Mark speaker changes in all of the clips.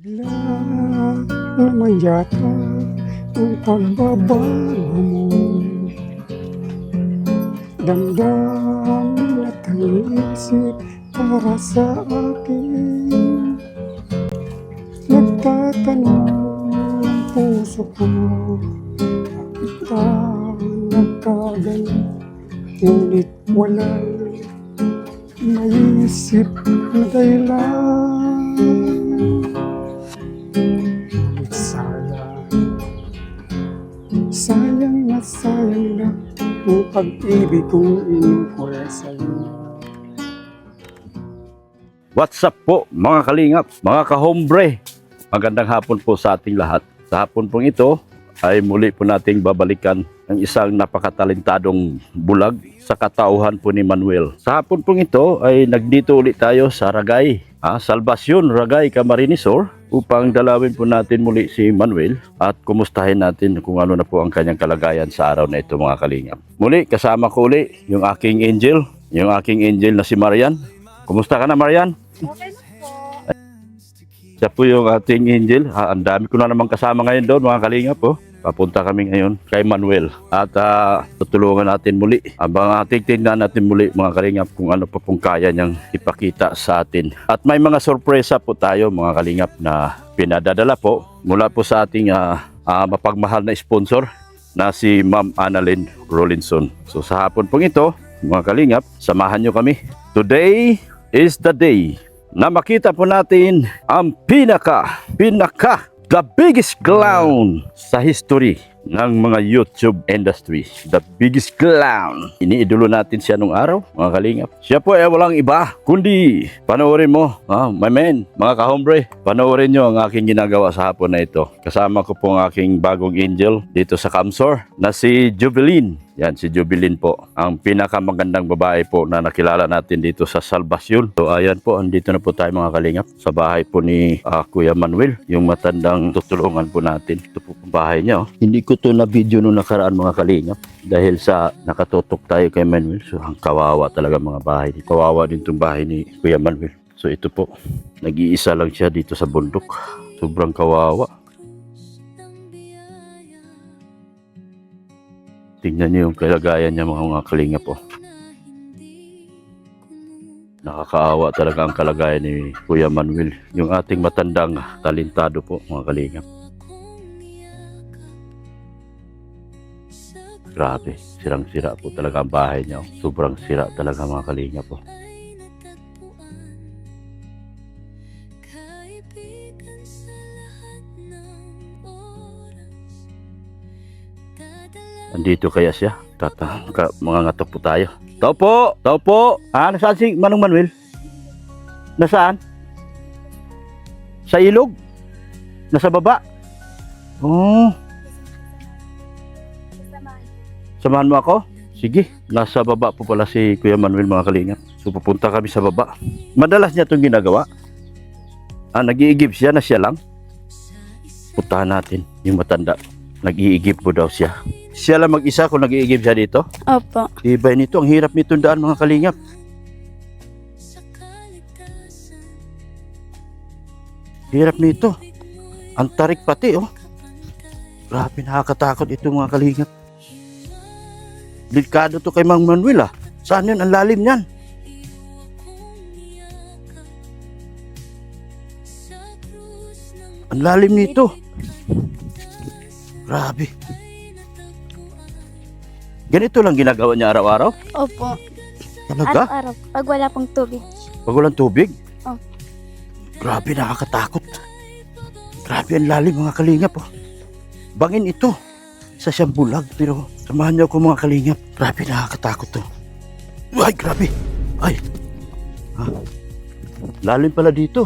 Speaker 1: Bigla naman yata ang pagbabago mo. Damdamin at ang isip para sa akin. Nagtatanong ang puso ko, bakit ka nagkaganyan? Ngunit walang maisip na dahilan. Ngunit sayang na ang pag-ibig kong inumpura sa'yo.
Speaker 2: What's up po mga kalingap, mga kahombre? Magandang hapon po sa ating lahat. Sa hapon pong ito ay muli po nating babalikan ang isang napakatalentadong bulag sa katauhan po ni Manuel. Sa hapon pong ito ay nagdito ulit tayo sa Ragay, Salvacion Ragay Camarines Sur, upang dalawin po natin muli si Manuel at kumustahin natin kung ano na po ang kanyang kalagayan sa araw na ito mga kalingap. Muli kasama ko uli yung aking angel na si Marian. Kumusta ka na, Marian?
Speaker 3: Okay na po.
Speaker 2: Siya po yung ating angel. Ang dami ko na naman kasama ngayon doon mga kalingap po. Papunta kami ngayon kay Manuel at tutulungan natin muli. Abang tingnan natin muli mga kalingap kung ano pa pong kaya niyang ipakita sa atin. At may mga sorpresa po tayo mga kalingap na pinadadala po mula po sa ating mapagmahal na sponsor na si Ma'am Annalyn Rolinson. So sa hapon pong ito mga kalingap, samahan nyo kami. Today is the day na makita po natin ang the biggest clown sa history ng mga YouTube industry. The biggest clown. Iniidolo natin siya nung araw, mga kalingap. Siya po ay walang iba, kundi panoorin mo, my man, mga kahombre, panoorin nyo ang aking ginagawa sa hapon na ito. Kasama ko po ang aking bagong angel dito sa Camsor na si Jubilin. Yan, si Jubilin po. Ang pinakamagandang babae po na nakilala natin dito sa Salvacion. So ayan po, andito na po tayo mga kalingap sa bahay po ni Kuya Manuel, yung matandang tutulungan po natin. Ito po ang bahay niya. Hindi ko to na video nung nakaraan mga kalingap dahil sa nakatutok tayo kay Manuel. So ang kawawa talaga mga bahay. Kawawa din itong bahay ni Kuya Manuel. So ito po, nag-iisa lang siya dito sa bundok. Sobrang kawawa. Tingnan niyo yung kalagayan niya mga kalingap po. Nakakaawa talaga ang kalagayan ni Kuya Manuel. Yung ating matandang talentado po mga kalingap. Grabe, sirang-sira po talaga ang bahay niya. Sobrang sira talaga mga kalingap po. Andito kaya siya? Mga ngatok po tayo. Tao po! Tao po! Nasaan si Manong Manuel? Nasaan? Sa ilog? Nasa baba? Oh. Samahan mo ako? Sige. Nasa baba po pala si Kuya Manuel mga kalingap. So pupunta kami sa baba. Madalas niya itong ginagawa. Nag-iigib siya na siya lang. Puntahan natin yung matanda. Nag-iigib po daw siya. Siya lang mag-isa kung nag-iigib siya dito?
Speaker 3: Opo.
Speaker 2: Iba nito. Ang hirap nitong daan mga kalingap. Hirap nito. Ang tarik pati oh. Grabe, nakakatakot ito mga kalingap. Delikado to kay Mang Manuel Saan yun? Ang lalim niyan. Ang lalim nito. Grabe. Ganito lang ginagawa niya araw-araw?
Speaker 3: Opo.
Speaker 2: Talaga?
Speaker 3: Araw-araw. Pag wala pong tubig.
Speaker 2: Pag walang tubig?
Speaker 3: Oh.
Speaker 2: Grabe, nakakatakot. Grabe, ang lalim mga kalingap Bangin ito. Isa siyang bulag, pero samahan niyo ako mga kalingap. Grabe, nakakatakot to. Ay, grabe. Ay. Lalim pala dito.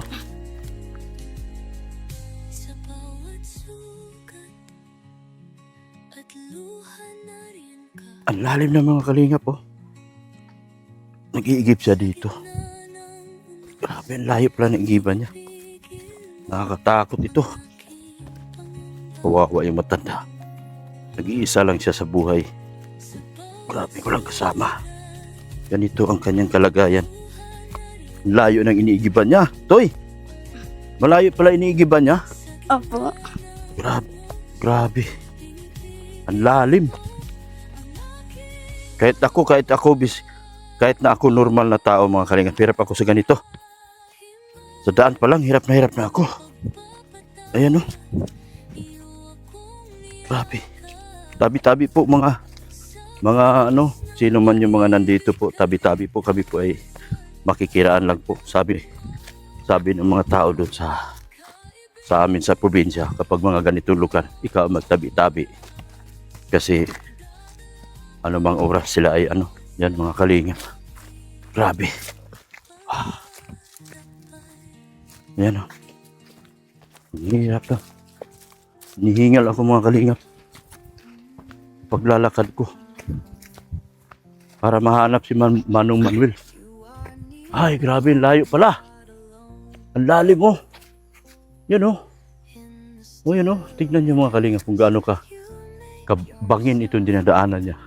Speaker 2: Ang lalim ng mga kalingap Nag-iigib siya dito. Grabe, ang layo pala ng igiban niya. Nakakatakot ito. Kawawa yung matanda. Nag-iisa lang siya sa buhay. Grabe, walang kasama. Ganito ang kanyang kalagayan. Layo ng iniigiban niya. Toy! Malayo pala iniigiban niya.
Speaker 3: Opo.
Speaker 2: Grabe. Grabe. Ang lalim. Kahit na ako normal na tao mga kalingap, hirap ako sa ganito. Sa daan pa lang, hirap na ako. Ayan o. Grabe. Tabi-tabi po mga ano, sino man yung mga nandito po, tabi-tabi po kami po ay makikiraan lang po. Sabi ng mga tao doon sa amin sa probinsya, kapag mga ganitong lugar, ikaw magtabi-tabi. Kasi ano mang oras sila ay ano, yan mga kalingap. Grabe. Yan o. Hirap na. Nihingal ako mga kalingap. Paglalakad ko. Para mahanap si Manong Manuel. Ay, grabe, layo pala. Ang lalim mo. Yan o. O yan o. Tignan niyo mga kalingap kung gaano kabangin itong dinadaanan niya.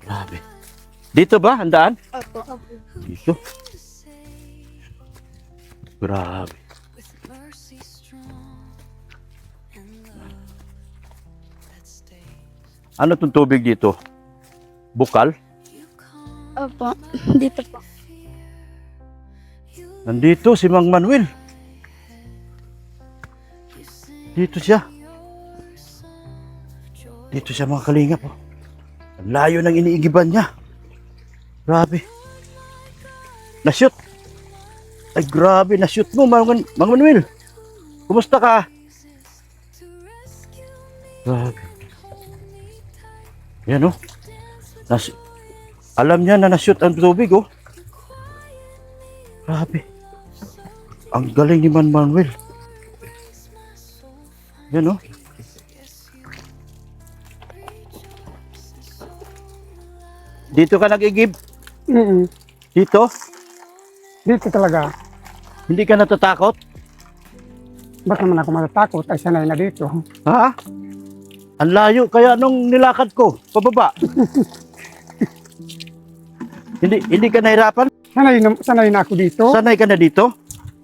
Speaker 2: Grabe. Dito ba ang daan?
Speaker 3: Opo.
Speaker 2: Dito. Grabe. Ano itong tubig dito? Bukal?
Speaker 3: Opo. Dito po.
Speaker 2: Nandito si Mang Manuel. Dito siya. Dito siya mga kalingap. Oh. Ang layo ng iniigiban niya. Grabe. Na-shoot. Ay grabe, na-shoot mo Mang Manuel. Kumusta ka? Grabe. Yan oh. Alam niya na na-shoot ang tubig oh. Grabe. Ang galing ni Man Manuel. Yan oh. Dito ka nag-igib? Dito?
Speaker 1: Dito talaga.
Speaker 2: Hindi ka natatakot?
Speaker 1: Ba't naman ako matatakot? Ay sanay na dito.
Speaker 2: Ha? Ang layo kaya nung nilakad ko, pababa. Hindi ka nahirapan?
Speaker 1: Sanay na ako dito.
Speaker 2: Sanay ka na dito?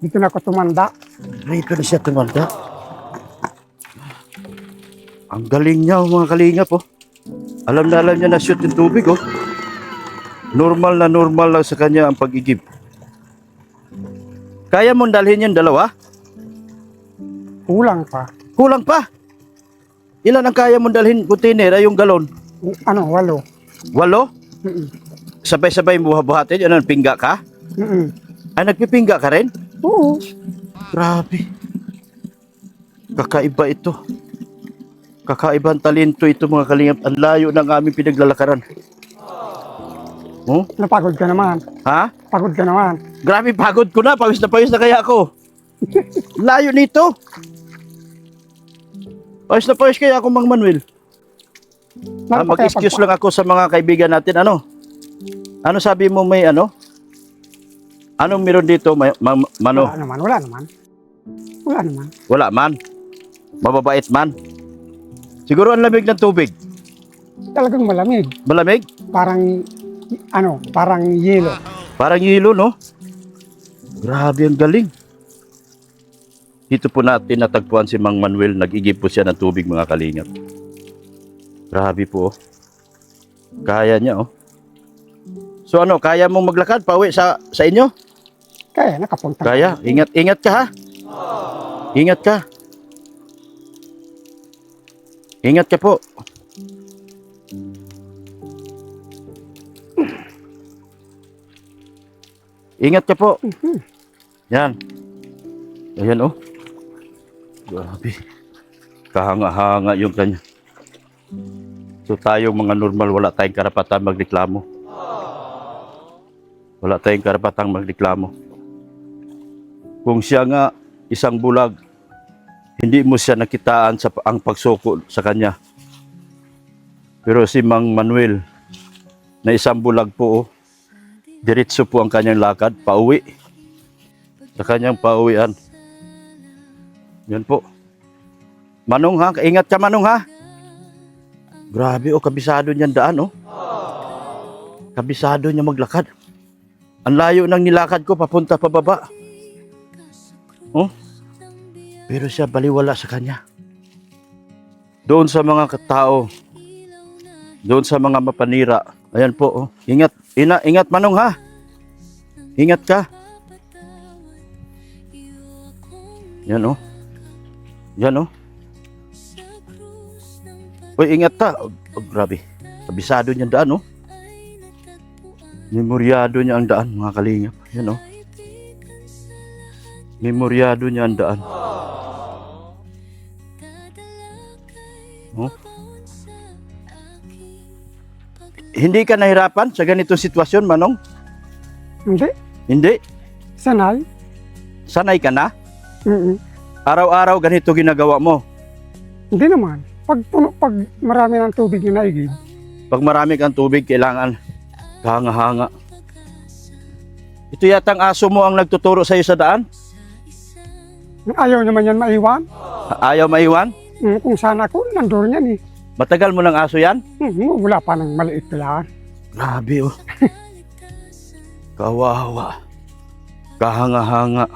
Speaker 1: Dito na ako tumanda.
Speaker 2: Dito na siya tumanda. Ang galing niya mga kalingap oh. Alam niya na shoot yung tubig oh. Normal lang sa kanya ang pag-igib. Kaya mong dalhin yung dalawa?
Speaker 1: Kulang pa.
Speaker 2: Kulang pa. Ilan ang kaya mong dalhin container ay yung galon?
Speaker 1: 8.
Speaker 2: 8? Sabay-sabay buhatin? Ano, pingga ka? Ay, nagpipingga ka rin?
Speaker 1: Oo.
Speaker 2: Grabe. Kakaiba ito. Kakaibang talento ito mga kalingap. Ang layo ng aming pinaglalakaran. Oh?
Speaker 1: Napagod ka naman.
Speaker 2: Ha?
Speaker 1: Pagod ka naman.
Speaker 2: Grabe, pagod ko na. Pawis na kaya ako. Layo nito. Pawis na kaya ako, Mang Manuel. Mag-excuse lang ako sa mga kaibigan natin. Ano sabi mo may ano? Anong meron dito, Mano?
Speaker 1: Wala naman.
Speaker 2: Wala man. Mababait man. Siguro ang lamig ng tubig.
Speaker 1: Talagang malamig.
Speaker 2: Malamig?
Speaker 1: Parang yelo.
Speaker 2: Parang yelo, no? Grabe, ang galing. Dito po natin natagpuan si Mang Manuel. Nag-igib po siya ng tubig mga kalingap. Grabe po, oh. Kaya niya, oh. So kaya mong maglakad pauwi sa inyo?
Speaker 1: Kaya, nakapunta.
Speaker 2: Kaya, ingat ka ha. Ingat ka. Ingat ka po. Ingat ka po. Yan. Ayan oh. Grabe. Kahanga-hanga yung kanya. So tayong mga normal, wala tayong karapatan magreklamo. Wala tayong karapatang magreklamo. Kung siya nga isang bulag, hindi mo siya nakitaan sa ang pagsuko sa kanya. Pero si Mang Manuel, na isang bulag po, diretso po ang kanyang lakad, pauwi. Sa kanyang pauwian. Yan po. Manong ha, ingat ka Manong ha. Grabe kabisado niyan daan oh. Kabisado niya maglakad. Ang layo ng nilakad ko papunta pababa. Oh? Pero siya baliwala sa kanya. Doon sa mga katao, doon sa mga mapanira. Ayan po, oh. Ingat, ingat Manong ha. Ingat ka. Yan oh. Yan oh. Uy, ingat ka. Oh, grabe. Kabisado niya ang daan oh. Memoryado niya ang daan, mga kalingap. Yan oh. Memoryado niya ang daan. Oh. Hindi ka nahirapan sa ganitong sitwasyon, Manong?
Speaker 1: Hindi.
Speaker 2: Hindi?
Speaker 1: Sanay.
Speaker 2: Sanay ka na?
Speaker 1: Mm-mm.
Speaker 2: Araw-araw ganito ginagawa mo.
Speaker 1: Hindi naman. Pag marami ng tubig na naigib,
Speaker 2: Pag marami kang tubig, kailangan hanga-hanga. Ito yatang aso mo ang nagtuturo sa iyo sa daan?
Speaker 1: ayaw naman yan maiwan.
Speaker 2: Ayaw maiwan?
Speaker 1: Kung sana ako, nandun yan eh.
Speaker 2: Matagal mo ng aso yan?
Speaker 1: Wala pa ng maliit pa yan.
Speaker 2: Grabe oh. Kawawa. Kahanga-hanga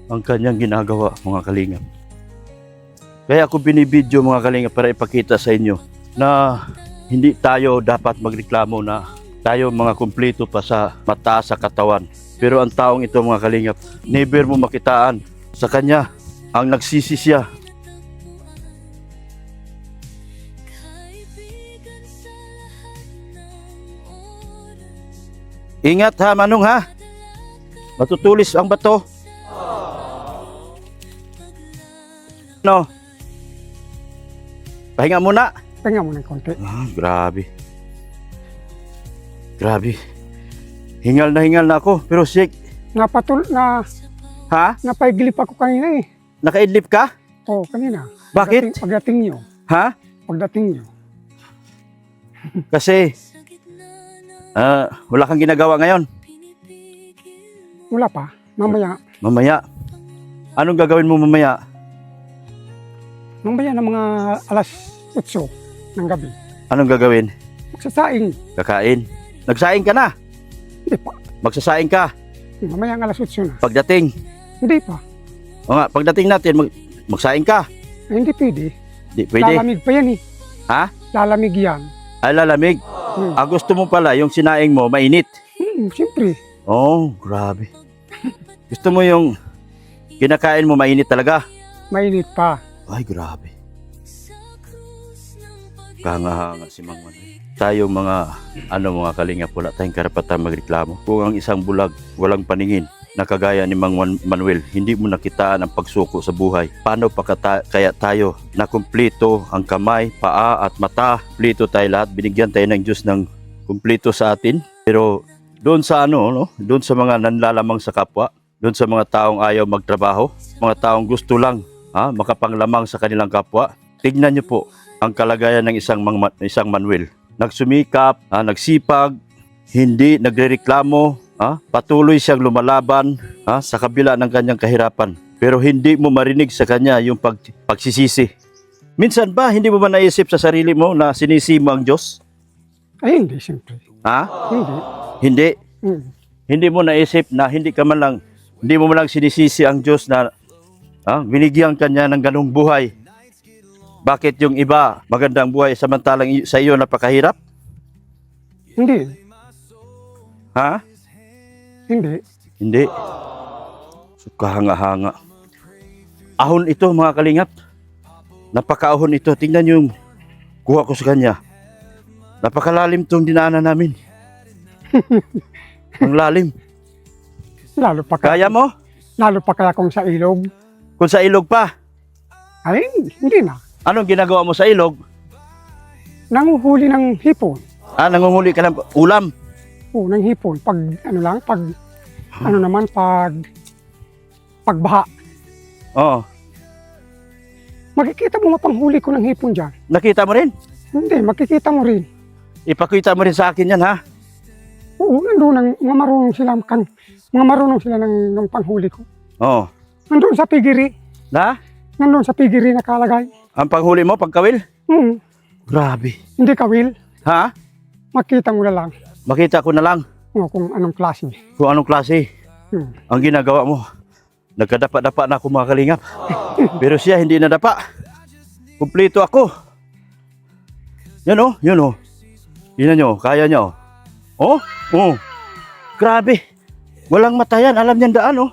Speaker 2: ang kanyang ginagawa, mga kalingap. Kaya ako binibidyo, mga kalingap, para ipakita sa inyo na hindi tayo dapat magreklamo na tayo mga kumpleto pa sa mata sa katawan. Pero ang taong ito, mga kalingap, never mo makitaan sa kanya ang nagsisi siya. Ingat ha, Manong ha. Matutulis ang bato. No. Pahinga muna.
Speaker 1: Tingnan mo ng konti.
Speaker 2: Grabe. Grabe. Hingal na ako. Pero sick. Ha?
Speaker 1: Napaigilip ako kanina eh.
Speaker 2: Nakaidlip ka?
Speaker 1: Oo, kanina.
Speaker 2: Bakit?
Speaker 1: Pagdating nyo.
Speaker 2: Ha?
Speaker 1: Pagdating nyo.
Speaker 2: Kasi wala kang ginagawa ngayon.
Speaker 1: Wala pa. Mamaya.
Speaker 2: Mamaya. Anong gagawin mo mamaya?
Speaker 1: Mamaya ng mga alas 8 ng gabi.
Speaker 2: Anong gagawin?
Speaker 1: Magsasaing.
Speaker 2: Kakain. Nagsaing ka na?
Speaker 1: Hindi pa.
Speaker 2: Magsasaing ka?
Speaker 1: Mamaya ng alas 8 na.
Speaker 2: Pagdating?
Speaker 1: Hindi pa.
Speaker 2: O nga, pagdating natin, magsaing ka?
Speaker 1: Ay, hindi pwede.
Speaker 2: Di pwede.
Speaker 1: Lalamig pa yan eh.
Speaker 2: Ha?
Speaker 1: Lalamig yan.
Speaker 2: Ay, lalamig. Gusto mo pala, yung sinaing mo, mainit.
Speaker 1: Siyempre.
Speaker 2: Oh, grabe. Gusto mo yung kinakain mo mainit talaga?
Speaker 1: Mainit pa.
Speaker 2: Ay, grabe. Kahanga-hanga si Mang Manuel. Tayo mga kalingap, wala tayong karapatan magreklamo. Kung ang isang bulag, walang paningin, na kagaya ni Mang Manuel, hindi mo nakitaan ang pagsuko sa buhay. Paano pa kaya tayo na kumpleto ang kamay, paa at mata? Kumpleto tayo lahat, binigyan tayo ng Diyos ng kumpleto sa atin. Pero doon sa doon sa mga nanlalamang sa kapwa, doon sa mga taong ayaw magtrabaho, mga taong gusto lang makapanglamang sa kanilang kapwa. Tignan niyo po ang kalagayan ng isang Manuel. Nagsumikap, nagsipag, hindi nagrereklamo, patuloy siyang lumalaban sa kabila ng kanyang kahirapan. Pero hindi mo marinig sa kanya yung pagsisisi. Minsan ba hindi mo ba naisip sa sarili mo na sinisi mo ang Diyos?
Speaker 1: Ay, hindi, siyempre.
Speaker 2: Ha?
Speaker 1: Hindi.
Speaker 2: Hindi?
Speaker 1: Mm.
Speaker 2: Hindi mo naisip na hindi mo man lang sinisisi ang Diyos na binigyan kanya ng ganung buhay. Bakit yung iba magandang buhay samantalang sa iyo napakahirap?
Speaker 1: Hindi.
Speaker 2: Ha?
Speaker 1: Hindi.
Speaker 2: Hindi. So, kahanga-hanga. Ahon ito, mga kalingap. Napakaahon ito. Tingnan yung kuha ko sa kanya. Napakalalim itong dinaanan namin. Ang lalim.
Speaker 1: Lalo pa kaya.
Speaker 2: Kaya mo?
Speaker 1: Lalo pa kaya kung sa ilog.
Speaker 2: Kung sa ilog pa.
Speaker 1: Ay, hindi na.
Speaker 2: Anong ginagawa mo sa ilog?
Speaker 1: Nanguhuli ng hipon.
Speaker 2: Nangunguli ka ng ulam.
Speaker 1: Oo, ng hipon. Pagbaha.
Speaker 2: Oo.
Speaker 1: Makikita mo mapanghuli ko ng hipon dyan.
Speaker 2: Nakita mo rin?
Speaker 1: Hindi, makikita mo rin.
Speaker 2: Ipakita mo rin sa akin yan, ha?
Speaker 1: Oo, nandun mga marunong sila ng panghuli ko.
Speaker 2: Oo.
Speaker 1: Nandun sa pigiri. Nandun sa pigiri nakalagay.
Speaker 2: Ang panghuli mo, pagkawil? Grabe.
Speaker 1: Hindi kawil.
Speaker 2: Ha?
Speaker 1: Makita mo na lang.
Speaker 2: Makita ko na lang.
Speaker 1: O kung anong klase.
Speaker 2: Kung anong klase
Speaker 1: Hmm.
Speaker 2: ang ginagawa mo. Nagkadapa-dapa na ako mga kalingap. Pero siya hindi nadapa. Kumpleto ako. Yan o, yun o. Tingnan nyo, kaya nyo. Oh, oh. Grabe. Walang matayan, alam niyan daan oh.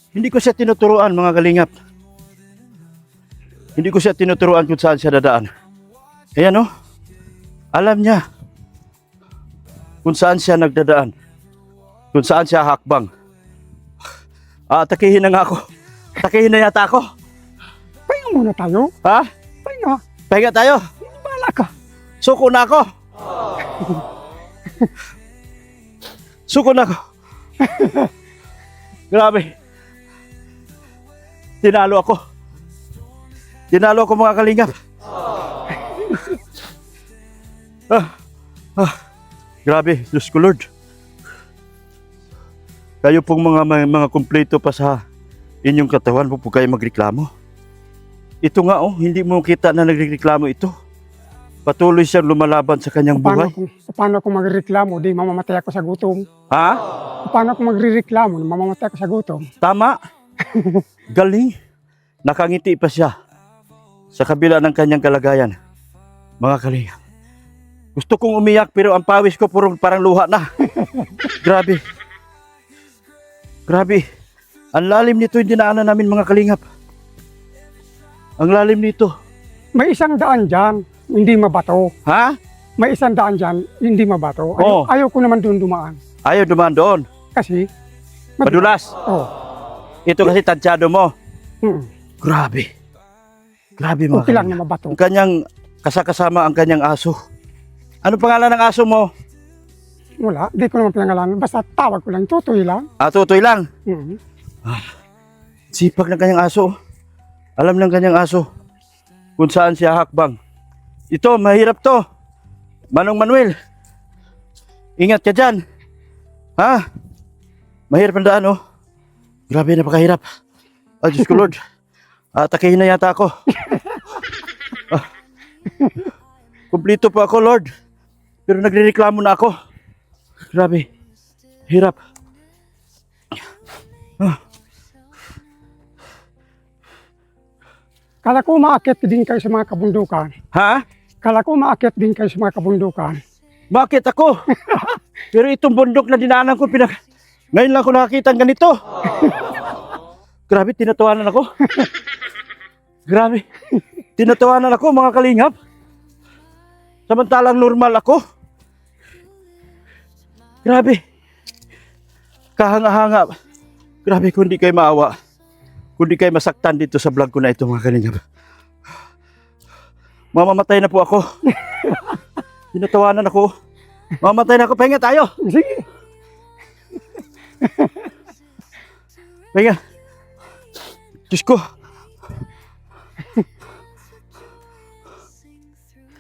Speaker 2: Hindi ko siya tinuturuan mga kalingap. Hindi ko siya tinuturuan kung saan siya dadaan. Ayan oh. Alam niya kung saan siya nagdadaan. Kung saan siya hakbang. Takihin na nga ako. Takihin na yata ako.
Speaker 1: Pahinga muna tayo.
Speaker 2: Ha?
Speaker 1: Pahinga.
Speaker 2: Pahinga tayo.
Speaker 1: Bahala ka.
Speaker 2: Suko na ako. Suko na ako. Grabe. Tinalo ako. Tinalo ako mga kalingap. Grabe, Diyos ko Lord. Kayo pong mga kumpleto pa sa inyong katawan, huwag po kayo magreklamo. Ito nga oh, hindi mo kita na nagreklamo ito. Patuloy siyang lumalaban sa kanyang buhay.
Speaker 1: Paano kung magreklamo, di mamamatay ako sa gutom.
Speaker 2: Ha?
Speaker 1: Paano kung magreklamo, mamamatay ako sa gutom.
Speaker 2: Tama. Galing. Nakangiti pa siya sa kabila ng kanyang kalagayan. Mga kalingap. Gusto kong umiyak pero ang pawis ko parang luha na. Grabe. Grabe. Ang lalim nito yung dinaanan namin mga kalingap. Ang lalim nito.
Speaker 1: May isang daan dyan, hindi mabato.
Speaker 2: Ha?
Speaker 1: May isang daan dyan, hindi mabato.
Speaker 2: Oo.
Speaker 1: Ayaw ko naman doon dumaan.
Speaker 2: Ayaw dumaan doon.
Speaker 1: Kasi,
Speaker 2: Madulas.
Speaker 1: Oh.
Speaker 2: Ito kasi tansyado mo.
Speaker 1: Mm.
Speaker 2: Grabe. Grabe mga
Speaker 1: Okay lang
Speaker 2: kalingap.
Speaker 1: na mabato.
Speaker 2: Ang kanyang kasama ang kanyang aso. Ano pangalan ng aso mo?
Speaker 1: Wala, di ko naman pinangalanan. Basta tawag ko lang, tutoy lang.
Speaker 2: Tutoy lang.
Speaker 1: Mm.
Speaker 2: Sipag ng kanyang aso. Alam ng kanyang aso kung saan siya hakbang. Ito, mahirap to. Manong Manuel, ingat ka dyan. Ha? Mahirap ang daan, oh. Grabe, napakahirap. Diyos ko Lord. Takihin na yata ako. Kumplito pa ako, Lord. Pero nagrereklamo na ako. Grabe. Hirap.
Speaker 1: Kala ko maakyat din kayo sa mga kabundukan.
Speaker 2: Ha?
Speaker 1: Kala ko maakyat din kayo sa mga kabundukan.
Speaker 2: Bakit ako? Pero itong bundok na dinaanan ko, ngayon lang ko nakakita ng ganito. Grabe, tinatawanan ako. Grabe. Tinatawanan ako, mga kalingap. Samantalang normal ako. Grabe. Kahanga-hanga. Grabe, kung di kayo maawa. Kung di kayo masaktan dito sa vlog ko na ito, mga kalingap. Mamamatay na po ako. Tinatawanan ako. Mamamatay na ako. Pahinga tayo.
Speaker 1: Sige.
Speaker 2: Pahinga. Diyos ko.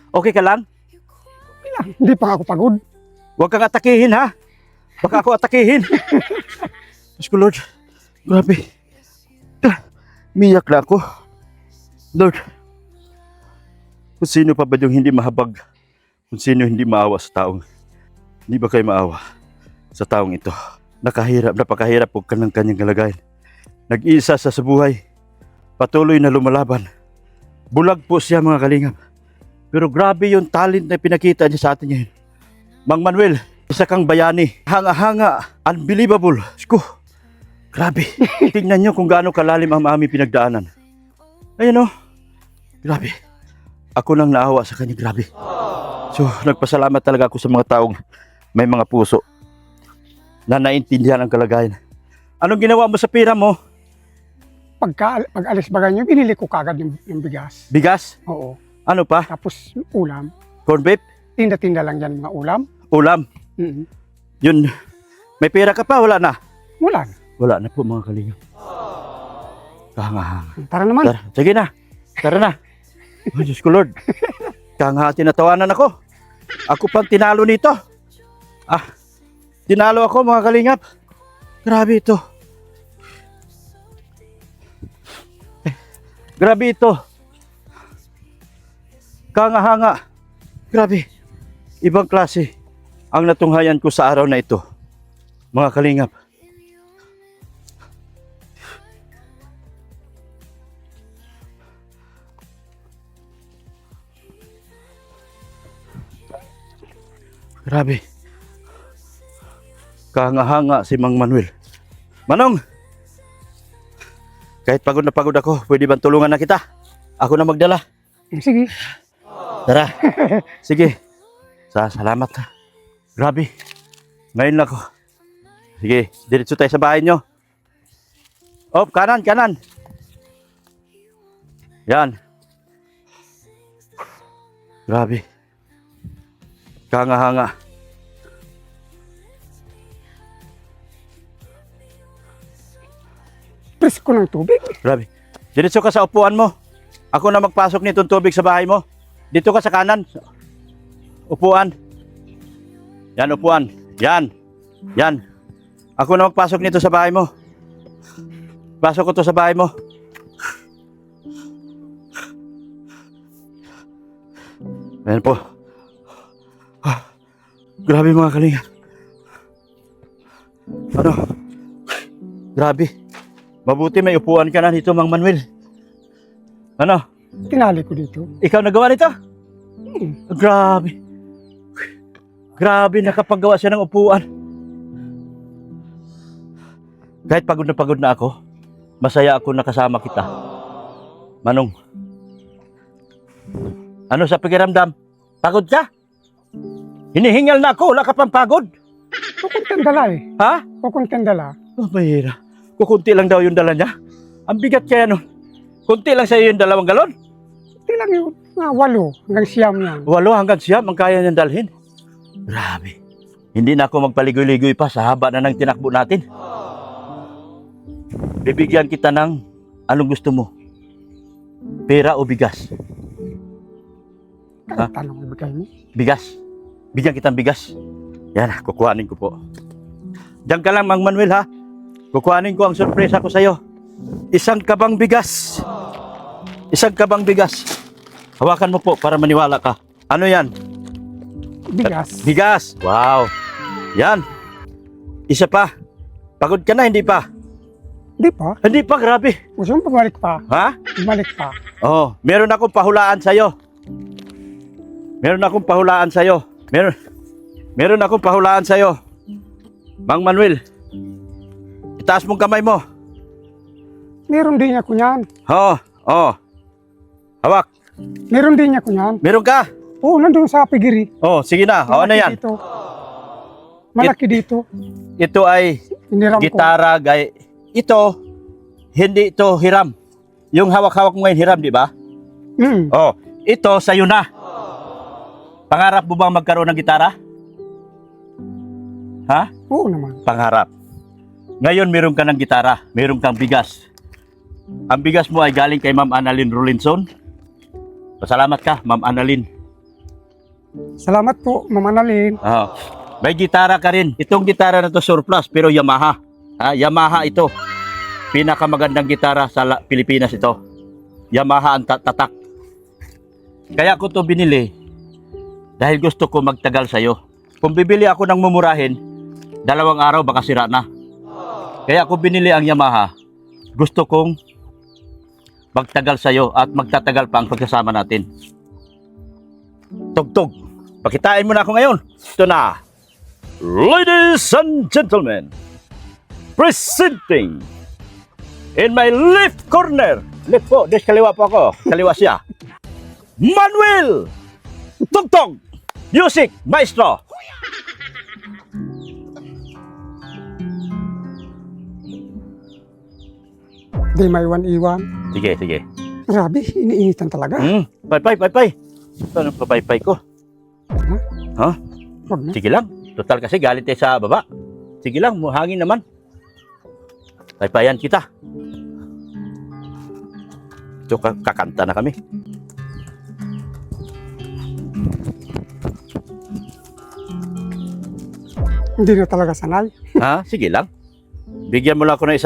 Speaker 2: Okay ka lang?
Speaker 1: Hindi pa ako pagod.
Speaker 2: Huwag kang atakihin ha. Baka ako atakihin. Diyos ko Lord. Grabe. Miyak na ako. Lord. Kung sino pa ba yung hindi mahabag? Kung sino hindi maawa sa taong? Hindi ba kayo maawa sa taong ito? Napakahirap po ng kanyang kalagayan. Nag-iisa sa buhay. Patuloy na lumalaban. Bulag po siya mga kalingap. Pero grabe yung talent na pinakita niya sa atin ngayon. Mang Manuel, isa kang bayani. Hanga-hanga. Unbelievable. Sko. Grabe. Tingnan nyo kung gaano kalalim ang aming pinagdaanan. Ayun o. Grabe. Ako nang naawa sa kanya. Grabe. So, nagpasalamat talaga ako sa mga taong may mga puso na naintindihan ang kalagayan. Anong ginawa mo sa pira mo?
Speaker 1: Pag-alis baga nyo, binili ko kagad yung bigas.
Speaker 2: Bigas?
Speaker 1: Oo.
Speaker 2: Ano pa?
Speaker 1: Tapos ulam.
Speaker 2: Corn beef?
Speaker 1: Tinda-tinda lang yan mga ulam.
Speaker 2: Ulam?
Speaker 1: Mm.
Speaker 2: Yun. May pera ka pa? Wala na?
Speaker 1: Wala.
Speaker 2: Wala na po mga kalingap. Kahanga-hanga.
Speaker 1: Tara naman.
Speaker 2: Tara, sige na. Tara na. Oh, Diyos ko Lord. Kahanga, tinatawanan ako. Ako pang tinalo nito. Tinalo ako mga kalingap. Grabe ito. Grabe ito. Kahanga-hanga. Grabe. Ibang klase ang natunghayan ko sa araw na ito. Mga kalingap. Grabe. Kahanga-hanga si Mang Manuel. Manong! Kahit pagod na pagod ako, pwede bang tulungan na kita? Ako na magdala.
Speaker 1: Sige.
Speaker 2: Tara. Sige. Salamat ha. Grabe. Ngayon lang ako. Sige, diretso tayo sa bahay nyo. Oh, kanan, kanan. Yan. Grabe. Kahanga-hanga.
Speaker 1: Presko ng tubig.
Speaker 2: Grabe. Diretso ka sa upuan mo. Ako na magpasok nitong tubig sa bahay mo. Dito ka sa kanan. Upuan. Yan, upuan. Yan. Yan. Ako na magpasok nito sa bahay mo. Pasok ko to sa bahay mo. Ayan po. Grabe mga kalinga. Ano? Grabe. Mabuti may upuan ka na dito, Mang Manuel. Ano?
Speaker 1: Tinali ko dito.
Speaker 2: Ikaw nagawa nito? Grabe. Grabe, nakapagawa siya ng upuan. Kahit pagod na ako, masaya ako nakasama kita. Manong. Ano sa pakiramdam? Pagod ka? Hinihingal na ako, wala ka pang pagod.
Speaker 1: Kukunting dala eh.
Speaker 2: Ha?
Speaker 1: Kukunting dala.
Speaker 2: Oh, mahira. Kukunti lang daw yung dala niya. Ang bigat kaya nun. Kunti lang sa'yo yung 2 galon.
Speaker 1: Hindi lang yung 8 hanggang 9 yan.
Speaker 2: 8 hanggang 9 ang kaya niyang dalhin. Grabe. Hindi na ako magpaligoy-ligoy pa sa haba na ng tinakbo natin. Bibigyan kita ng anong gusto mo. Pera o bigas?
Speaker 1: Kahit anong ibigay mo.
Speaker 2: Bigas. Bigyan kitang bigas. Yan, kukuhanin ko po. Diyan ka lang, Mang Manuel, ha? Kukuhanin ko ang sorpresa ko sa'yo. 1 kabang bigas. 1 kabang bigas. Hawakan mo po para maniwala ka. Ano yan?
Speaker 1: Bigas.
Speaker 2: Bigas. Wow. Yan. Isa pa. Pagod ka na, hindi pa?
Speaker 1: Hindi pa.
Speaker 2: Hindi pa, grabe.
Speaker 1: Gusto mo pabalik pa.
Speaker 2: Ha?
Speaker 1: Bumalik pa.
Speaker 2: Oh, meron akong pahulaan sa'yo. Meron akong pahulaan sa'yo. Meron akong pahulaan sa'yo. Mang Manuel, itaas mong kamay mo.
Speaker 1: Meron din ako niyan.
Speaker 2: Oh, oh. Hawak.
Speaker 1: Meron din ako niyan.
Speaker 2: Meron ka?
Speaker 1: Oo, nandun sa pigiri.
Speaker 2: Oh, sige na. O, ano yan?
Speaker 1: Dito. Malaki dito.
Speaker 2: Ito ay
Speaker 1: Hiniram ko.
Speaker 2: gitara, gay. Ito, hindi ito hiram. Yung hawak-hawak mo ngayon hiram, di ba? Oh, ito sa'yo na. Pangarap mo bang magkaroon ng gitara? Ha?
Speaker 1: Oo naman.
Speaker 2: Pangarap. Ngayon meron ka ng gitara, meron kang bigas. Ang bigas mo ay galing kay Ma'am Annalyn Rolinson. Pasalamat ka, Ma'am Annalyn.
Speaker 1: Salamat po, Ma'am Annalyn.
Speaker 2: Oh. May gitara ka rin. Itong gitara na to surplus pero Yamaha. Ha? Yamaha ito. Pinakamagandang gitara sa Pilipinas ito. Yamaha ang tatak. Kaya ko to binili dahil gusto ko magtagal sa'yo. Kung bibili ako ng mumurahin, 2 araw baka sira na. Kaya ako binili ang Yamaha. Gusto kong magtagal sa'yo at magtatagal pa ang pagkasama natin. Tugtog. Pakitain mo na ako ngayon. Ito na. Ladies and gentlemen, presenting in my left corner. Left po, des kaliwa po ako. Kaliwa siya. Manuel Tugtog Music Maestro.
Speaker 1: Di may iwan-iwan.
Speaker 2: Sige, sige.
Speaker 1: Grabe, iniinitan talaga.
Speaker 2: Pay. Ano pa pay ko? Ha?
Speaker 1: Wag na.
Speaker 2: Sige lang. Total kasi galit tayo sa baba. Sige lang, hangin naman. Paypayan kita. So, kakanta na kami.
Speaker 1: Hindi na talaga sanay.
Speaker 2: Ha? Sige lang. Bigyan mo lang ako ng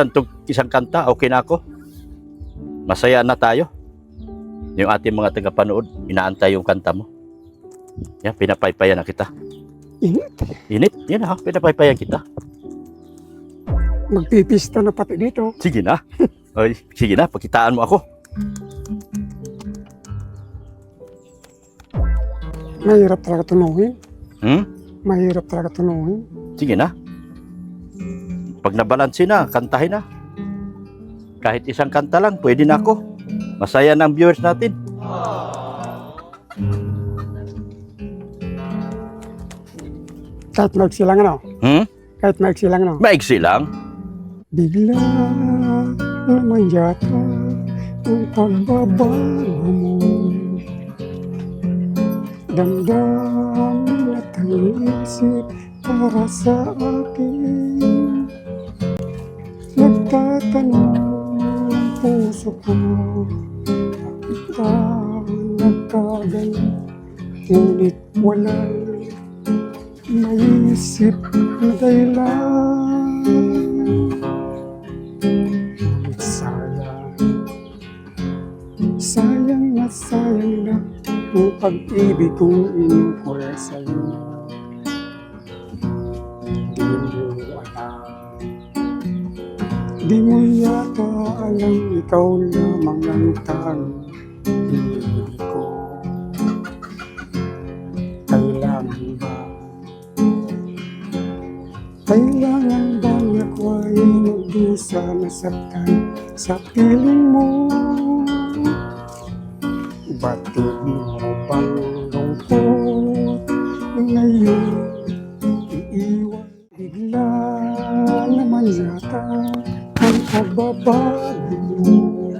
Speaker 2: isang kanta, okay na ako. Masaya na tayo. Yung ating mga tagapanood, inaantay yung kanta mo. Yan, pinapaypayan na kita.
Speaker 1: Init.
Speaker 2: Init? Yan ha, pinapaypayan kita.
Speaker 1: Magpipista na pati dito.
Speaker 2: Sige na. Ay, sige na, pakitaan mo ako.
Speaker 1: Mahirap talaga tunuhin.
Speaker 2: Hmm?
Speaker 1: Mahirap talaga tunuhin.
Speaker 2: Sige na. Pag nabalansin na, kantahin na. Kahit isang kanta lang, pwede na ako. Masaya ng viewers natin.
Speaker 1: Kahit maiksi lang ano.
Speaker 2: Hmm?
Speaker 1: Kahit maiksi lang ano.
Speaker 2: Maiksi lang.
Speaker 1: Bigla naman yata ang pagbabago mo. Damdamin at ang isip para sa akin. Nagtatanong ang puso ko, bakit ka nagkagano? Ngunit walang maisip na dahilan. Ngunit sayang na ang pag-ibig kong inumpol sa'yo. Di mo alam, di mo yata alam, ikaw lamang ang tanging ko. Kailangan bang ako ay magdusa nasaktan sa piling mo? Batid mo bang lungkot ngayon iiwan? Bigla naman yata ang pagbabago mo.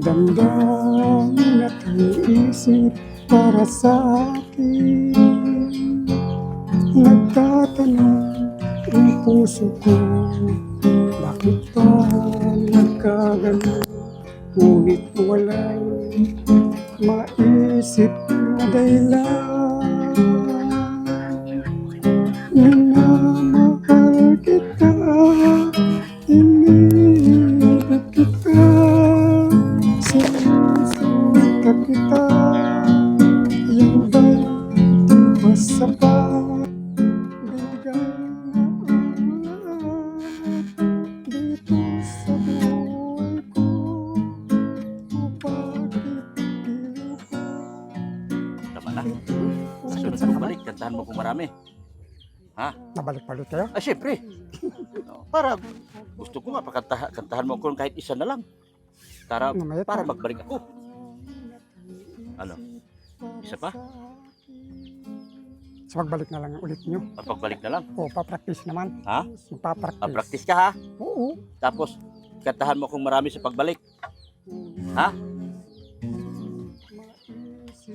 Speaker 1: Damdamin at ang isip para sa akin. Nagtatanong ang puso ko, bakit ba nagkagano? Ngunit walang maisip na dahilan. Minamahal kita, iniibig kita, sinusunod kita, yan ba'y di ba sapat? Bigay na ang lahat dito sa buhay ko. O bakit piyo ko?
Speaker 2: Tama na. Sunod sa balik, kantahan mo kung marami. Ha?
Speaker 1: Nabalik-balik kayo?
Speaker 2: Ah, syempre. Para gusto ko nga kantahan mo kung kahit isa na lang. Para magbalik ako. Ano? Isa pa?
Speaker 1: So magbalik na lang ulit nyo.
Speaker 2: Pagbalik na lang.
Speaker 1: O papractice naman.
Speaker 2: Ha?
Speaker 1: Papractice.
Speaker 2: Practice ka ha?
Speaker 1: Oo.
Speaker 2: Tapos kantahan mo kung marami sa pagbalik. Ha?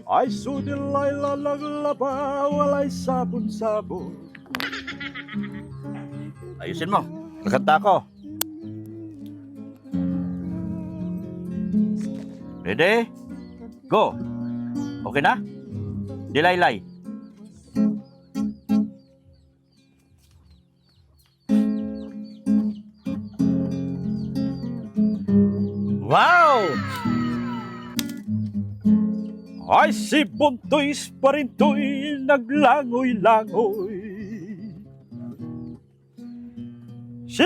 Speaker 2: Ay sudilay lalaglaba, walay sabon-sabon. Ayusin mo. Kakanta ko. Ready? Go. Okay na? Dilaylay. Wow! Ay si Buntoy's pa rin to'y naglangoy-langoy. She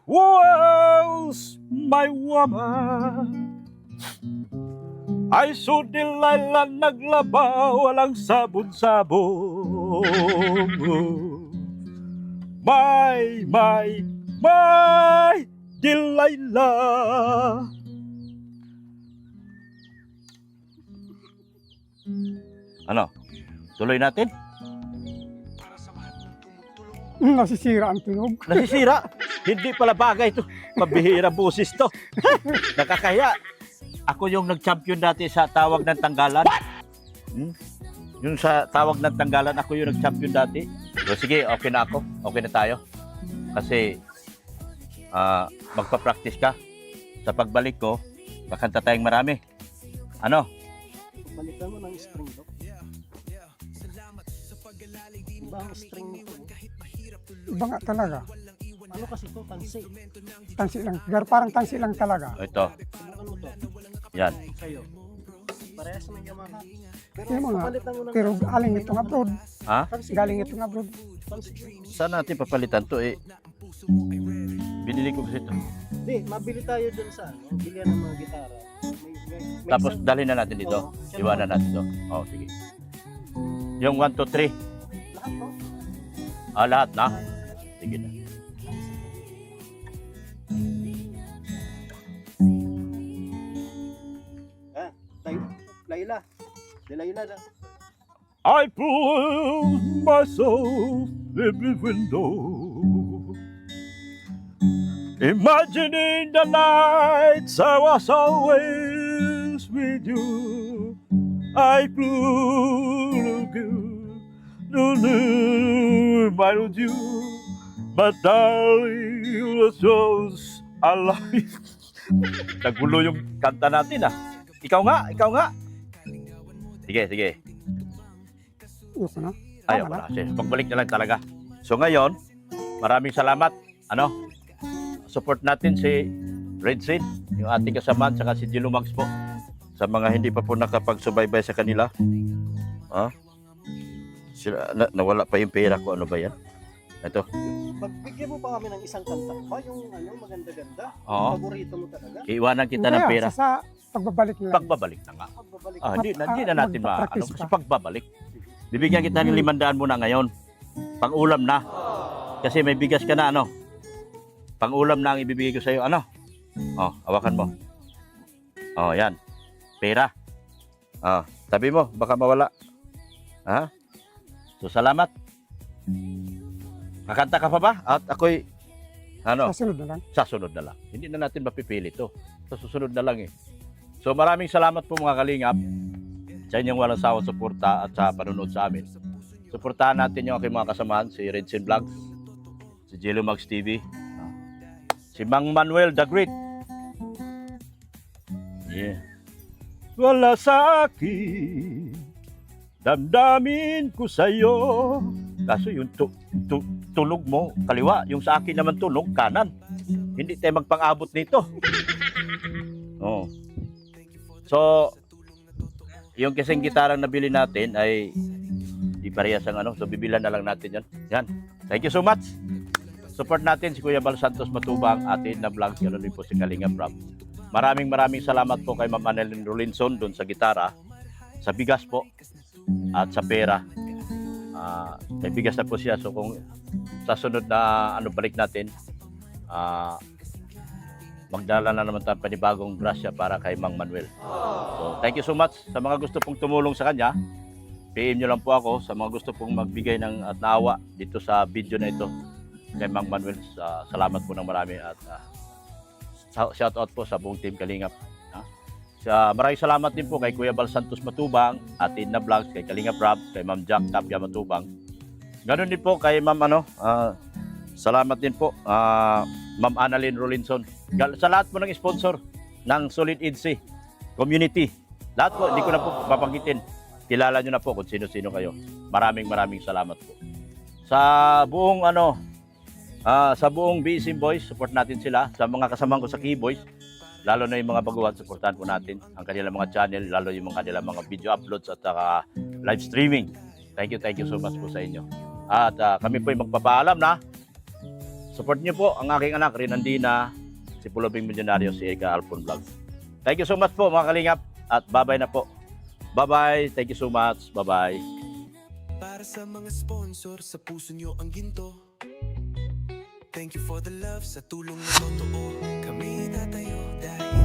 Speaker 2: was my woman. Ay so dilala naglaba, walang sabon-sabon. My Delilah. Ano? Tuloy natin?
Speaker 1: Nasisira ang tunog.
Speaker 2: Nasisira. Hindi pala bagay ito. Mabihira boses to. Nakakahiya. Ako yung nag-champion dati sa tawag ng tanggalan. Yung sa tawag ng tanggalan, ako yung nag-champion dati. So, sige, okay na ako. Okay na tayo. Kasi magpa-practice ka. Sa pagbalik ko, kakanta tayong marami. Ano?
Speaker 4: Balikan mo ng string to. Iba ang string nito.
Speaker 1: Iba nga talaga.
Speaker 4: Ano kasi to? Tansi.
Speaker 1: Tansi lang. Parang tansi lang talaga.
Speaker 2: Ito.
Speaker 4: Subukan mo to.
Speaker 2: Yan.
Speaker 4: Sa'yo. Parehas ng Yamaha. Pero
Speaker 1: Yung mga,
Speaker 4: papalitan mo ng
Speaker 1: pero galing itong abroad.
Speaker 2: Ha?
Speaker 4: Pansin.
Speaker 1: Galing itong abroad.
Speaker 4: Pansin.
Speaker 2: Saan natin papalitan to eh? Binili ko kasi ito.
Speaker 4: Hindi, mabili tayo dun sa ano, bilihan ng mga gitara. May
Speaker 2: Tapos
Speaker 4: isang-
Speaker 2: dalhin na natin dito.
Speaker 4: Oo,
Speaker 2: Iwanan natin to. Oh, sige. Yung 1, 2, 3.
Speaker 4: lahat to.
Speaker 2: Lahat na. Sige na.
Speaker 4: Layla. De Layla na.
Speaker 2: I put myself in the window, imagining the nights I was always with you. I flew to remind you, but darling, the souls alive. Nagulo yung kanta natin ah. Ikaw nga. Sige, sige.
Speaker 1: Ayoko na.
Speaker 2: Ayaw
Speaker 1: Tama
Speaker 2: na. Sige, pagbalik na lang talaga. So ngayon, maraming salamat. Support natin si Red Sin, yung ating kasamaan, saka si Jilumags po. Sa mga hindi pa po nakapagsubaybay sa kanila. Nawala pa yung pera ko. Ano ba yan? Ito.
Speaker 4: Magbigyan mo pa kami ng isang kanta. Ba yung ano, maganda-ganda.
Speaker 2: Oo.
Speaker 4: Paborito mo talaga.
Speaker 2: Iiwanan kita ng pera.
Speaker 1: Sa pagbabalik nila.
Speaker 2: Pagbabalik na nga.
Speaker 4: Pagbabalik.
Speaker 2: Hindi na natin
Speaker 1: magpa-practice
Speaker 2: kasi
Speaker 1: pa.
Speaker 2: pagbabalik. Bibigyan kita ng 500 muna ngayon. Pang-ulam na. Kasi may bigas ka na Pang-ulam na ang ibibigay ko sa iyo. Hawakan mo. Yan. Pera. Tabi mo, baka mawala. So salamat. Kakanta ka pa ba? At ako'y
Speaker 1: Kasunod na lang.
Speaker 2: sasunod na lang. Hindi na natin mapipili to. Sa susunod na lang eh. So maraming salamat po mga kalingap sa inyong walang sawang suporta at sa panunod sa amin. Suportahan natin yung aking mga kasamahan, si Redsin Vlogs, si Jilumags TV, si Mang Manuel the Great. Yeah. Wala sa akin, damdamin ko sa'yo. Kaso yung tulog mo, kaliwa. Yung sa akin naman tulog, kanan. Hindi tayo magpang-abot nito. So, yung kasing gitarang nabili natin ay di parehas ang so bibilan na lang natin yan. Yan. Thank you so much. Support natin si Kuya Bal Santos Matubang, atin na vlogs, gano'n din po si Kalinga Prab. Maraming salamat po kay Ma'am Annalyn Rolinson doon sa gitara, sa bigas po, at sa pera. May bigas na po siya. So kung sa sunod na balik natin, magdala na naman tayo panibagong grasya para kay Mang Manuel. So thank you so much sa mga gusto pong tumulong sa kanya. PM nyo lang po ako sa mga gusto pong magbigay ng at naawa dito sa video na ito kay Mang Manuel. Salamat po ng marami at shout out po sa buong team Kalingap. Maraming salamat din po kay Kuya Bal Santos Matubang, atin na vlogs, kay Kalinga Prab, kay Ma'am Jack Tapia Matubang. Ganon din po kay Ma'am salamat din po Ma'am Annalyn Rolinson. Sa lahat po ng sponsor ng Solid EDC Community. Lahat po, hindi ko na po papanggitin. Kilala nyo na po kung sino-sino kayo. Maraming salamat po. Sa buong sa buong BSM Boys, support natin sila. Sa mga kasamahan ko sa Keyboys, lalo na yung mga baguhan, supportahan po natin ang kanilang mga channel, lalo yung mga kanilang mga video uploads at live streaming. Thank you so much po sa inyo. At kami po yung magpapaalam na support niyo po ang aking anak, Rinandina, si Pulobing Milyonaryo, si Eka Alpon Vlog. Thank you so much po mga kalingap at bye-bye na po. Bye-bye. Thank you so much. Bye-bye.
Speaker 5: Para sa mga sponsor, sa puso nyo ang ginto. Thank you for the love, sa tulong na totoo. Kami natayo dahil